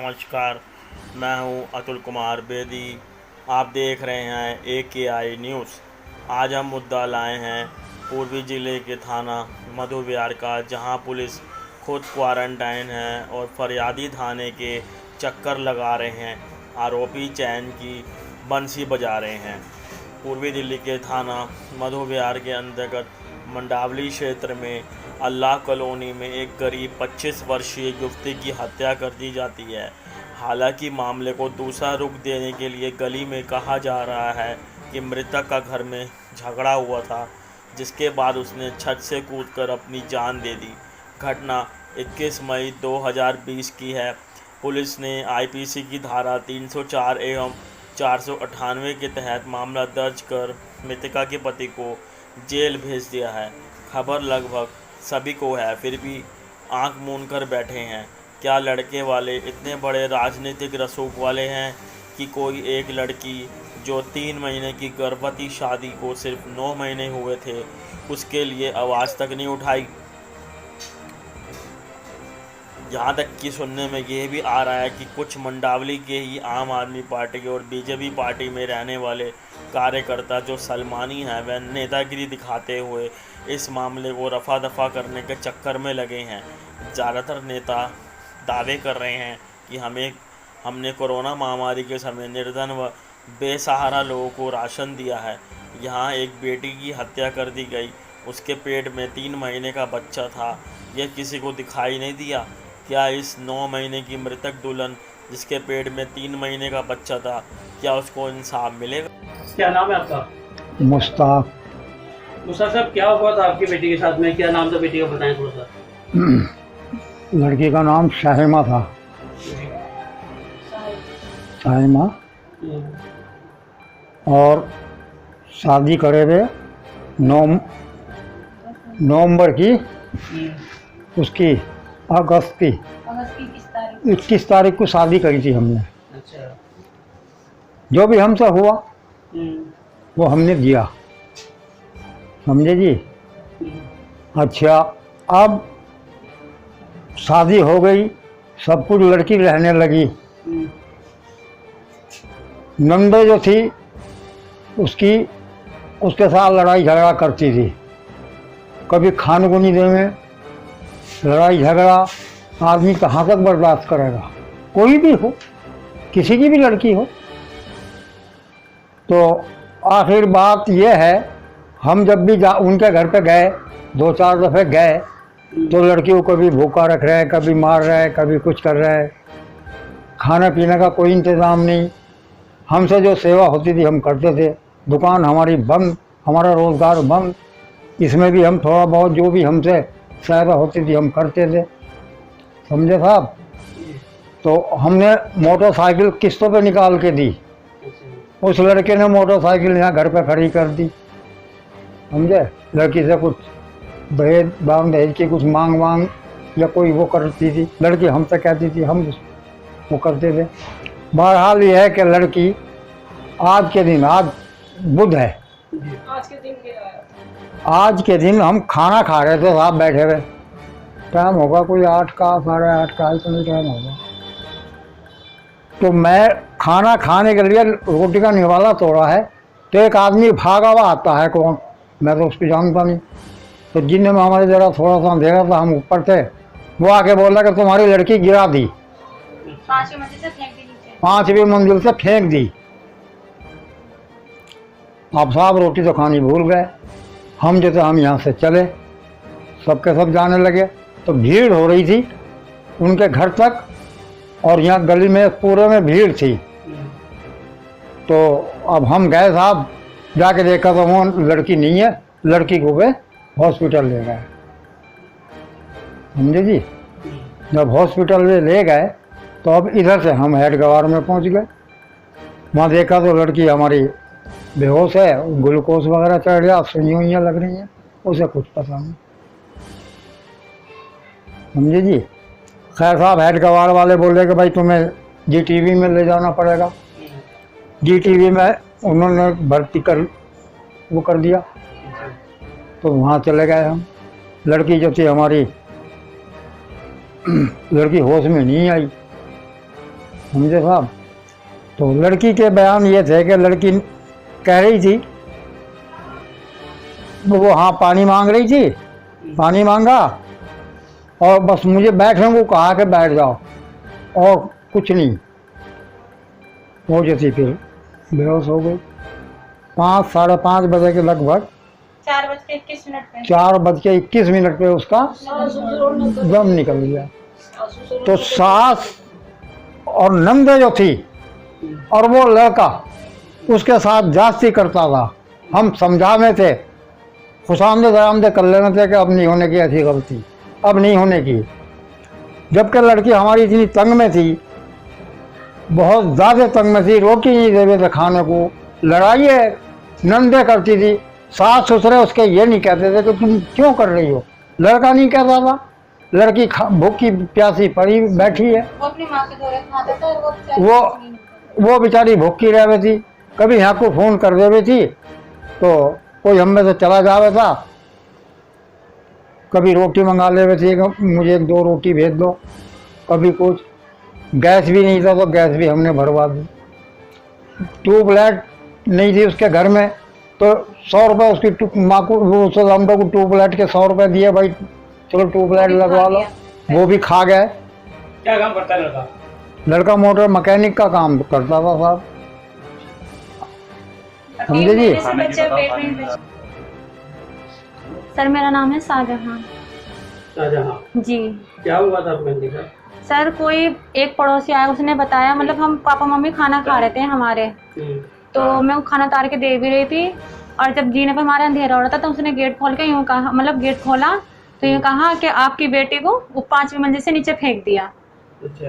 नमस्कार, मैं हूं अतुल कुमार बेदी। आप देख रहे हैं AKI न्यूज़। आज हम मुद्दा लाए हैं पूर्वी ज़िले के थाना मधु विहार का, जहां पुलिस खुद क्वारंटाइन है और फरियादी थाने के चक्कर लगा रहे हैं। आरोपी चैन की बंसी बजा रहे हैं। पूर्वी दिल्ली के थाना मधु विहार के अंतर्गत मंडावली क्षेत्र में अल्लाह कॉलोनी में एक करीब 25 वर्षीय युवती की हत्या कर दी जाती है। हालांकि मामले को दूसरा रुख देने के लिए गली में कहा जा रहा है कि मृतक का घर में झगड़ा हुआ था, जिसके बाद उसने छत से कूदकर अपनी जान दे दी। घटना 21 मई 2020 की है। पुलिस ने IPC की धारा 304 एवं 498 के तहत मामला दर्ज कर मृतका के पति को जेल भेज दिया है। खबर लगभग सभी को है, फिर भी आंख मूंद कर बैठे हैं। क्या लड़के वाले इतने बड़े राजनीतिक रसूख वाले हैं कि कोई एक लड़की जो 3 महीने की गर्भवती शादी को सिर्फ 9 महीने हुए थे, उसके लिए आवाज़ तक नहीं उठाई। यहाँ तक कि सुनने में ये भी आ रहा है कि कुछ मंडावली के ही आम आदमी पार्टी और BJP पार्टी में रहने वाले कार्यकर्ता जो सलमानी हैं, वह नेतागिरी दिखाते हुए इस मामले को रफा दफा करने के चक्कर में लगे हैं। ज़्यादातर नेता दावे कर रहे हैं कि हमने कोरोना महामारी के समय निर्धन व बेसहारा लोगों को राशन दिया है। यहाँ एक बेटी की हत्या कर दी गई, उसके पेट में 3 महीने का बच्चा था, यह किसी को दिखाई नहीं दिया। क्या इस 9 महीने की मृतक दुल्हन जिसके पेट में 3 महीने का बच्चा था, क्या उसको इंसाफ मिलेगा? क्या नाम है आपका? मुश्ताक। मुश्ताक साहब, क्या हुआ था आपकी बेटी के साथ में? क्या नाम था बेटी का, बताएं थोड़ा सा। लड़की का नाम शाहिमा था। शाहिमा। और शादी करे हुए नवंबर की उसकी अगस्त की 21 तारीख को शादी करी थी हमने। अच्छा। जो भी हमसे हुआ वो हमने दिया, समझे जी। अच्छा, अब शादी हो गई, सब कुछ, लड़की रहने लगी। नंदे जो थी उसके साथ लड़ाई झगड़ा करती थी। कभी खाने को नहीं देंगे, लड़ाई झगड़ा। आदमी कहाँ तक बर्दाश्त करेगा? कोई भी हो, किसी की भी लड़की हो। तो आखिर बात यह है, हम जब भी उनके घर पे गए, 2-4 दफ़े गए, तो लड़की को कभी भूखा रख रहे हैं, कभी मार रहे हैं, कभी कुछ कर रहे हैं। खाने पीने का कोई इंतज़ाम नहीं। हमसे जो सेवा होती थी हम करते थे। दुकान हमारी बंद, हमारा रोज़गार बंद। इसमें भी हम थोड़ा बहुत जो भी हमसे सहायता होती थी हम करते थे, समझे साहब। तो हमने मोटरसाइकिल किस्तों पे निकाल के दी। उस लड़के ने मोटरसाइकिल यहाँ घर पे खड़ी कर दी, समझे। लड़की से कुछ दहेज की कुछ मांग या कोई वो करती थी। लड़की हमसे कहती थी, हम वो करते थे। बहरहाल ये है कि लड़की आज के दिन, आज बुध है, आज के दिन हम खाना खा रहे थे साहब, बैठे हुए। टाइम होगा कोई 8 का, 8:30 का, इतना टाइम होगा। तो मैं खाना खाने के लिए रोटी का निवाला तोड़ा है, तो एक आदमी भागा हुआ आता है। कौन? मैं तो उसको जानता नहीं। तो जिनने में हमारे जरा थोड़ा सा अंधेरा था, हम ऊपर थे, वो आके बोला कि तुम्हारी लड़की गिरा दी, 5वीं मंजिल से फेंक दी। आप साहब रोटी तो खानी भूल गए। हम जो थे हम यहाँ से चले, सबके सब जाने लगे। तो भीड़ हो रही थी उनके घर तक, और यहाँ गली में पूरे में भीड़ थी। तो अब हम गए साहब, जाके देखा तो वो लड़की नहीं है। लड़की को वे हॉस्पिटल ले गए, समझे जी। जब हॉस्पिटल में ले गए तो अब इधर से हम हेड गवार में पहुंच गए। वहाँ देखा तो लड़की हमारी बेहोश है, ग्लूकोज वगैरह चढ़ गया, सुइयाँ लग रही हैं, उसे कुछ पता नहीं, समझे जी। खैर साहब, हेड गवार वाले बोले कि भाई तुम्हें GTV में ले जाना पड़ेगा। GTV में उन्होंने भर्ती कर दिया। तो वहाँ चले गए हम। लड़की जो थी हमारी, लड़की होश में नहीं आई। समझे साहब। तो लड़की के बयान ये थे कि लड़की कह रही थी, वो हाँ पानी मांग रही थी, पानी मांगा और बस मुझे बैठने को कहा कि बैठ जाओ और कुछ नहीं। वो जो थी फिर बेहोश हो गई। 5 साढ़े 5 बजे के लगभग 4:21 पे उसका दम निकल गया। तो सास और नंदे जो थी और वो लड़का उसके साथ जास्ती करता था। हम समझाने थे, खुशामदे दरामदे कर लेने थे कि अब नहीं होने की ऐसी गलती, अब नहीं होने की। जबकि लड़की हमारी इतनी तंग में थी, बहुत ज़्यादा तंग में थी, रोटी नहीं देते थे खाने को, लड़ाई नंदे करती थी। सास ससुरे उसके ये नहीं कहते थे कि तुम क्यों कर रही हो, लड़का नहीं कहता था। लड़की भूखी प्यासी पड़ी बैठी है, वो अपनी माँ के दौरे खाता था और वो बेचारी भूखी रह रही थी। कभी यहाँ को फ़ोन कर दे रही थी तो कोई हम में से चला जावे था, कभी रोटी मंगा ले रही थी, मुझे 1-2 रोटी भेज दो, कभी कुछ। गैस भी नहीं था तो गैस भी हमने भरवा दी। ट्यूबलाइट नहीं थी उसके घर में तो 100 रुपये उसकी माँ को, वो हमको को ट्यूबलाइट के 100 रुपये दिए, भाई चलो ट्यूबलाइट लगवा लो, वो भी खा गए। क्या काम करता है लड़का? लड़का मोटर मैकेनिक का काम करता था साहब, समझे जी। सर मेरा नाम है शाहजहां। शाहजहां जी। क्या हुआ था आपके बहन के साथ? सर कोई एक पड़ोसी आया, उसने बताया, मतलब हम पापा मम्मी खाना खा रहे थे हमारे, तो मैं वो खाना उतार के दे भी रही थी और जब जीने पर हमारा अंधेरा हो रहा था तो उसने गेट खोल के यूँ कहा, मतलब गेट खोला तो यूँ कहा कि आपकी बेटी को वो 5वीं मंजिल से नीचे फेंक दिया। अच्छा।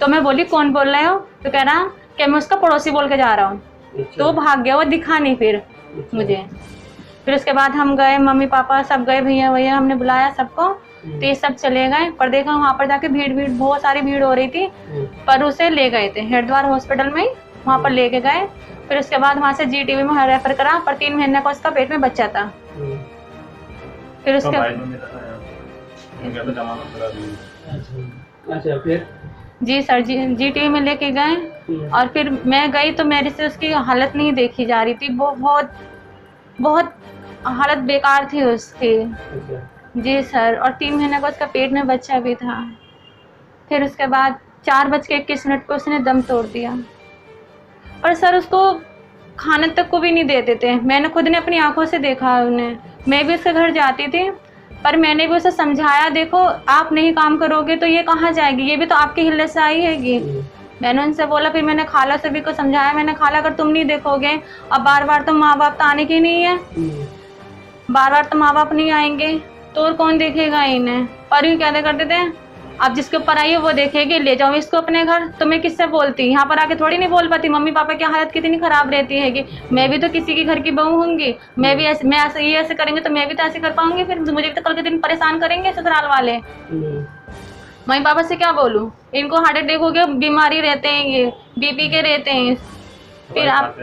तो मैं बोली कौन बोल रहे हो? तो कह रहा कि मैं उसका पड़ोसी बोल के जा रहा हूँ। अच्छा। तो वो भाग गया, वो दिखा नहीं फिर मुझे। फिर उसके बाद हम गए, मम्मी पापा सब गए, भैया भैया हमने बुलाया सबको, तो ये सब चले गए। पर देखा वहाँ पर जाके भीड़ बहुत सारी भीड़ हो रही थी, पर उसे ले गए थे हरिद्वार हॉस्पिटल में ही, वहाँ पर लेके गए। फिर उसके बाद वहाँ से GTV में रेफर करा, पर 3 महीने का उसका पेट में बच्चा था। फिर उसके अच्छा फिर जी सर GTV में लेके गए और फिर मैं गई तो मेरे से उसकी हालत नहीं देखी जा रही थी, बहुत हालत बेकार थी उसकी। जी सर, और 3 महीने का उसका पेट में बच्चा भी था। फिर उसके बाद 4:21 पे उसने दम तोड़ दिया और सर उसको खाने तक को भी नहीं देते थे। मैंने खुद ने अपनी आंखों से देखा उन्हें, मैं भी उसके घर जाती थी, पर मैंने भी उसे समझाया, देखो आप नहीं काम करोगे तो ये कहाँ जाएगी, ये भी तो आपके हिल्ले से आई हैगी। मैंने उनसे बोला, फिर मैंने खाला से भी को समझाया, मैंने खाला अगर तुम नहीं देखोगे, अब बार बार तो माँ बाप तो आने की नहीं है, बार बार तो माँ बाप नहीं आएंगे तो और कौन देखेगा इन्हें। पर यूँ कहते करते थे, अब जिसके ऊपर आई है वो देखेगी, ले जाओ इसको अपने घर। तो मैं किससे बोलती, यहाँ पर आके थोड़ी नहीं बोल पाती। मम्मी पापा की हालत कितनी खराब रहती है कि मैं भी तो किसी की घर की बहू होंगी, मैं भी ऐसे करेंगे तो मैं भी तो ऐसे कर पाऊंगी, फिर मुझे भी तो कल के दिन परेशान करेंगे ससुराल वाले। मम्मी पापा से क्या बोलूँ, इनको हार्ट अटैक हो गया, बीमारी रहते हैं, ये BP के रहते हैं, फिर आप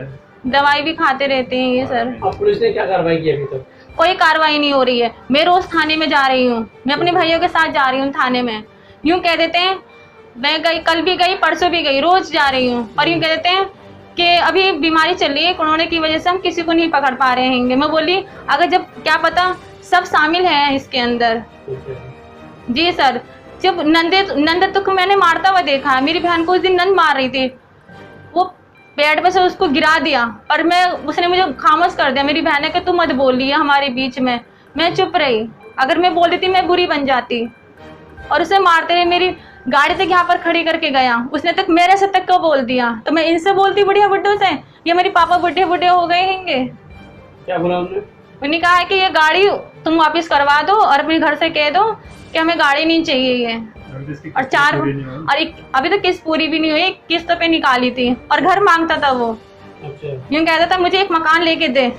दवाई भी खाते रहते हैं ये सर। पुलिस ने क्या कार्रवाई की अभी तक? कोई कार्रवाई नहीं हो रही है। मैं रोज थाने में जा रही हूँ, मैं अपने भाइयों के साथ जा रही हूँ थाने में। यूँ कह देते हैं, मैं गई, कल भी गई, परसों भी गई, रोज जा रही हूँ, और यूँ कह देते हैं कि अभी बीमारी चल रही है, कोरोना की वजह से हम किसी को नहीं पकड़ पा रहे हैं। मैं बोली अगर जब क्या पता सब शामिल हैं इसके अंदर। जी सर, जब नंद तो मैंने मारता हुआ देखा, मेरी बहन को उस दिन नंद मार रही थी, वो बेड पे से उसको गिरा दिया, पर उसने मुझे खामोश कर दिया। मेरी बहन ने कहा तू मत बोली हमारे बीच में, मैं चुप रही। अगर मैं बोल देती मैं बुरी बन जाती। और उसे मारते हुए मेरी गाड़ी तक यहाँ पर खड़ी करके गया, उसने तक मेरे से तक को बोल दिया। तो मैं इनसे बोलती बुढ़िया बुड्ढों से, ये मेरे पापा बुढ़े बुढ़े हो गए हैंगे। क्या बोला उन्होंने? उन्होंने कहा है कि ये गाड़ी तुम वापस करवा दो और अपने घर से कह दो कि हमें गाड़ी नहीं चाहिए ये। और अभी तो किस्त पूरी भी नहीं हुई, किस्त पे निकाली थी और घर मांगता था वो। यूँ कहता था मुझे एक मकान लेके दे।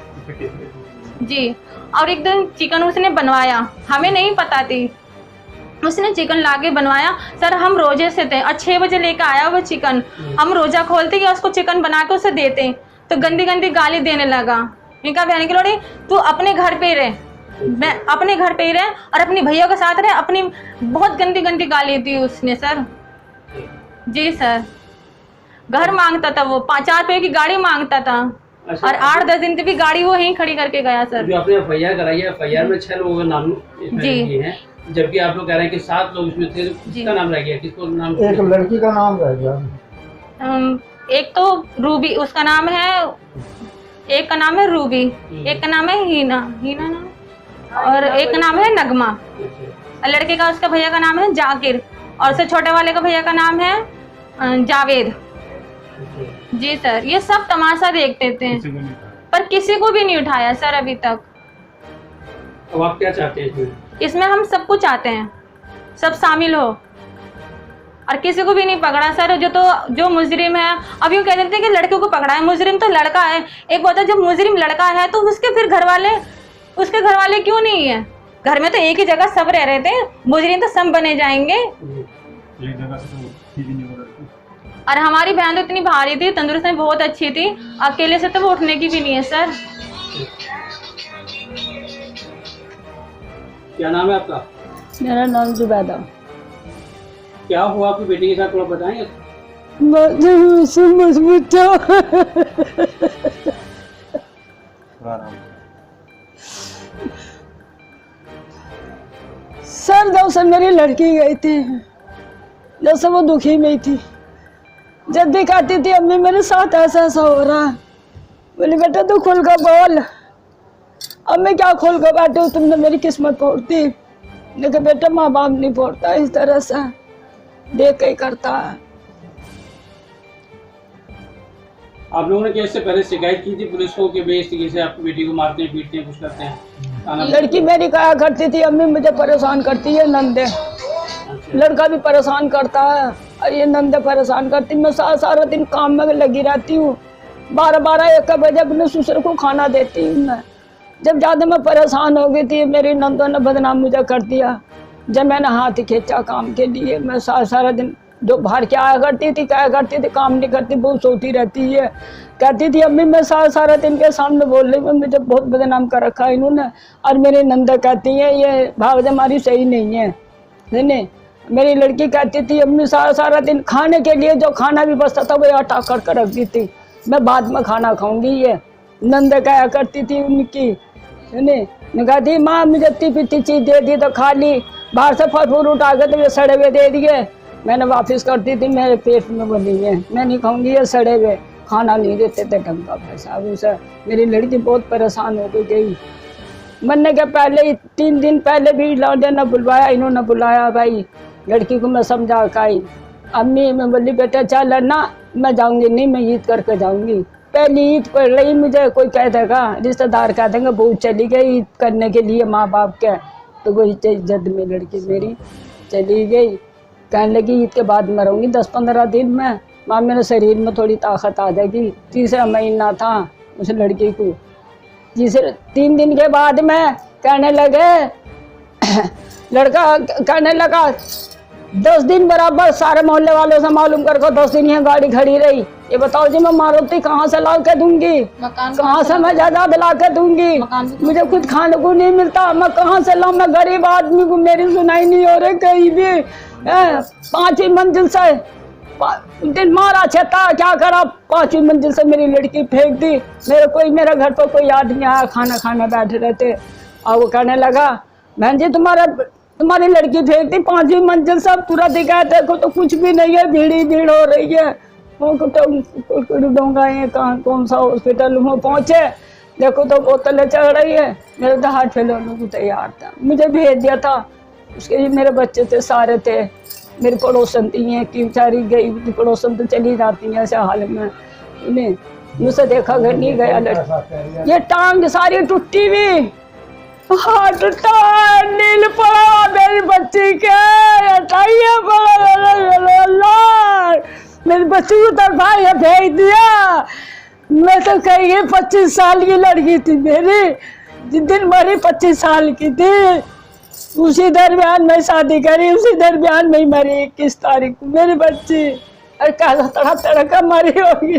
जी, और एक दिन चिकन उसने बनवाया, हमें नहीं पता थी, उसने चिकन लाके बनवाया। सर हम रोजे से थे और 6 बजे लेके आया वो चिकन। हम रोजा खोलते कि उसको चिकन बना के उसे देते, तो गंदी गंदी गाली देने लगा। इनका बहन की लोड़ी, तू अपने घर पे रहे, मैं अपने घर पे ही रहे और अपनी भैया के साथ रहे। अपनी बहुत गंदी गंदी गाली दी उसने सर। जी सर, घर मांगता था, वो 4 रुपए की गाड़ी मांगता था। अच्छा। और 8-10 दिन भी गाड़ी वो यहीं खड़ी करके गया सर। जो आपने FIR कराई है, FIR में 6 लोगों का नाम इसमें जी। ये है, जबकि आप लोग कह रहे हैं कि 7 लोग इसमें थे, तो किसका नाम रह गया, किसको नाम? एक लड़की का नाम रह गया। एक तो रूबी उसका नाम है, एक का नाम है रूबी, एक का नाम है हीना नाम, और एक का नाम है नगमा। लड़के का उसका भैया का नाम है जाकिर, और उससे छोटे वाले का भैया का नाम है जावेद। जी सर, ये सब तमाशा देखते थे पर किसी को भी नहीं उठाया सर अभी तक। अब आप क्या चाहते हैं इसमें? इसमें हम सब कुछ चाहते हैं, सब शामिल हो, और किसी को भी नहीं पकड़ा सर। जो मुजरिम है, अभी वो कह देते हैं कि लड़कियों को पकड़ा है, मुजरिम तो लड़का है। एक बात है, जब मुजरिम लड़का है तो उसके फिर उसके घर वाले क्यों नहीं है? घर में तो एक ही जगह सब रह रहे थे, मुजरिम तो सब बने जाएंगे। और हमारी बहन तो इतनी भारी थी, तंदुरुस्त में बहुत अच्छी थी, अकेले से तो वो उठने की भी नहीं है सर। क्या नाम है आपका? मेरा नाम जुबैदा। क्या हुआ आपकी बेटी के साथ, थोड़ा बताएंगे? सर जब से मेरी लड़की गई थी, जब से वो दुखी में थी, जब भी कहती थी अम्मी मेरे साथ ऐसा ऐसा हो रहा है, बोली बेटा तू खुल कर बोल। अब मैं क्या खोल कर बैठू, तुमने मेरी किस्मत फोड़ती। लेकिन बेटा माँ बाप नहीं फोड़ता, इस तरह से देख के ही करता है। आप लोगों ने क्या इससे पहले शिकायत की थी पुलिस को कि वे इस तरीके से आपकी बेटी को मारते हैं, पीटते हैं, कुछ करते हैं? लड़की मेरी कहा करती थी अम्मी मुझे परेशान करती है नंदे। लड़का भी परेशान करता है और ये नंदे परेशान करती। मैं सारा दिन काम में लगी रहती हूँ, 12-1 बजे अपने ससुर को खाना देती हूँ मैं। जब ज़्यादा मैं परेशान हो गई थी, मेरी नंदों ने बदनाम मुझे कर दिया। जब मैंने हाथ खींचा काम के लिए, मैं सारा दिन जो बाहर क्या करती थी, काम नहीं करती, बहुत सोती रहती है। कहती थी अम्मी मैं सारा दिन के सामने बोल रही हूँ, मुझे बहुत बदनाम कर रखा है इन्होंने। और मेरी नंदा कहती है ये भाव हमारी सही नहीं है। नहीं, मेरी लड़की कहती थी अम्मी सारा दिन खाने के लिए जो खाना भी बचता था वो आटा कर रख दी थी, मैं बाद में खाना खाऊंगी। ये नंदा कहा करती थी उनकी। नहीं कहती माँ मुझे इतनी पित्ती चीज़ दे दी तो खा ली, बाहर से फल फूल उठा के तो ये सड़े हुए दे दिए, मैंने वापस कर दी थी, मेरे पेट में बनी है, मैं नहीं खाऊंगी ये सड़े हुए। खाना नहीं देते थे ढंग का पैसा। अब उसे मेरी लड़की बहुत परेशान हो गई। मरने के पहले 3 दिन पहले भी लौंडे ने बुलवाया, इन्होंने बुलाया भाई। लड़की को मैं समझा खाई, अम्मी मैं बोली बेटा चल ना, मैं जाऊंगी नहीं, मैं ईद करके जाऊंगी। पहली ईद पड़ रही, मुझे कोई कह देगा, रिश्तेदार कह देंगे बहू चली गई ईद करने के लिए माँ बाप के, तो वही इज्जत में लड़की मेरी चली गई। कहने लगी ईद के बाद मैं रहूँगी 10-15 दिन में, माँ मेरे शरीर में थोड़ी ताकत आ जाएगी। 3रा महीना था उस लड़की को। 3 दिन के बाद में कहने लगे लड़का कहने लगा 10 दिन बराबर सारे मोहल्ले वालों से मालूम करके 10 दिन यहाँ गाड़ी खड़ी रही। ये बताओ जी मैं मारुति कहाँ से ला के दूंगी, कहाँ से मैं जायदाद ला के दूंगी, मुझे कुछ खाने को नहीं मिलता, मैं कहाँ से लाऊं, मैं गरीब आदमी को मेरी सुनाई नहीं हो रही कहीं भी। 5वीं मंजिल से दिन मारा छेता, क्या करा, 5वीं मंजिल से मेरी लड़की फेंक दी। मेरे घर पर कोई आदमी आया, खाना खाने बैठे रहते, और वो कहने लगा बहन जी तुम्हारी लड़की फेंक दी 5वीं मंजिल से, पूरा दिखाया देखो तो कुछ भी नहीं है, भीड़ हो रही है। कौन सा हॉस्पिटल में पहुंचे, देखो तो बोतलें चढ़ रही है, मेरे तो हार्ट फेल होने को तैयार था। मुझे भेज दिया था, उसके लिए मेरे बच्चे थे, सारे थे। मेरी पड़ोसन थी हैं कि बेचारी गई, पड़ोसन तो चली जाती हैं ऐसे हाल में। उन्हें मुझसे देखा घर नहीं गया लड़का, ये टांग सारी टूटी हुई, हाथ टूटा, नील पड़ा मेरी बच्ची के, हटाइए मेरी बच्ची को तो भाई भेज दिया। मैं तो कही 25 साल की लड़की थी मेरी, जिस दिन मरी 25 साल की थी, उसी दरमियान में शादी करी, उसी दरमियान में मरी 21 तारीख को मेरी बच्ची। और कैसा तड़का मरी होगी।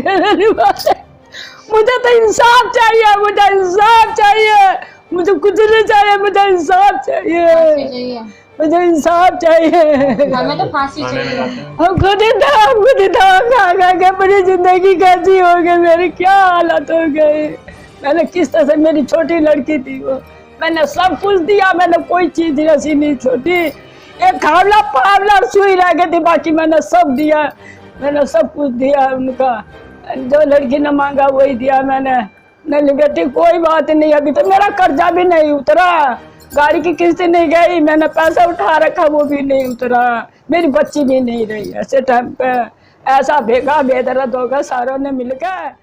मुझे तो इंसाफ चाहिए, मुझे इंसाफ चाहिए, मुझे कुछ नहीं चाहिए, मुझे इंसाफ चाहिए। मुझे इंसाफ चाहिए। हमें तो फांसी चाहिए। हम खुद ही दवा खा के अपनी जिंदगी कैसी हो गई, मेरी क्या हालत हो गई। मैंने किस तरह से, मेरी छोटी लड़की थी वो, मैंने सब कुछ दिया, मैंने कोई चीज ऐसी नहीं छोटी, एक खावला पावला सुई रह गई थी, बाकी मैंने सब दिया, मैंने सब कुछ दिया उनका, जो लड़की ने मांगा वही दिया मैंने। नहीं बेटी कोई बात नहीं, अभी तो मेरा कर्जा भी नहीं उतरा, गाड़ी की किस्त नहीं गई, मैंने पैसा उठा रखा वो भी नहीं उतरा, मेरी बच्ची भी नहीं रही। ऐसे टाइम पे ऐसा भेगा बेदर्द होगा सारों ने मिलकर।